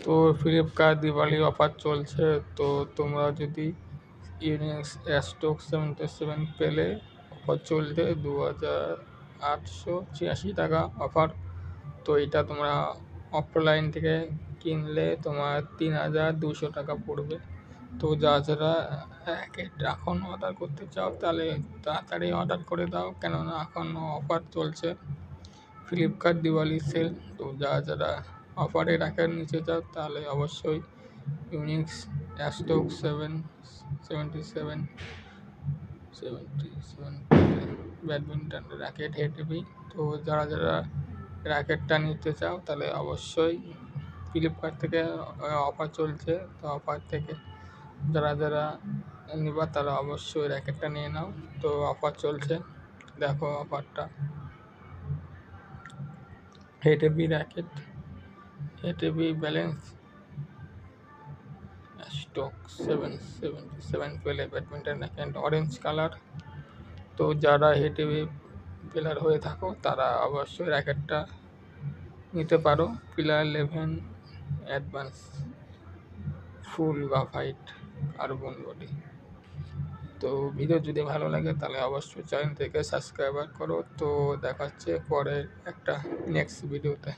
তো Flipkart Diwali offer চলছে। তো তোমরা যদি ইউনিক্স স্টক 77 পেলে অফার চলছে 2886 টাকা অফার। তো এটা তোমরা অফলাইন থেকে কিনলে তোমার 3200 টাকা পড়বে। তো যারা র্যাকেট এখন অর্ডার করতে চাও তাহলে তাড়াতাড়ি অর্ডার করে দাও, কেননা এখন অফার চলছে ফ্লিপকার্ট দিওয়ালি সেল। তো যারা অফারে র্যাকেট নিতে চাও তাহলে অবশ্যই ইউনিক্স স্টক 77 ব্যাডমিন্টন র্যাকেট হেঁটেবি। তো যারা র্যাকেটটা নিতে চাও তাহলে অবশ্যই ফ্লিপকার্ট থেকে অফার চলছে। তো অফার থেকে যারা নিবা তারা অবশ্যই র্যাকেটটা নিয়ে নাও। তো অফার চলছে, দেখো অফারটা। হেঁটেবি র্যাকেট, হেঁটেবি ব্যালেন্স স্টক 777 পেলে ব্যাডমিন্টন র্যাকেট অরেঞ্জ কালার। তো যারা হেঁটেবি প্লেয়ার হয়ে থাকো তারা অবশ্যই র্যাকেটটা নিতে পারো। প্লেয়ার 11 অ্যাডভান্স ফুল গ্রাফাইট কার্বন বডি। তো ভিডিও যদি ভালো লাগে তাহলে অবশ্যই চ্যানেল থেকে সাবস্ক্রাইব করো। তো দেখাচ্ছে পরের একটা নেক্সট ভিডিওতে।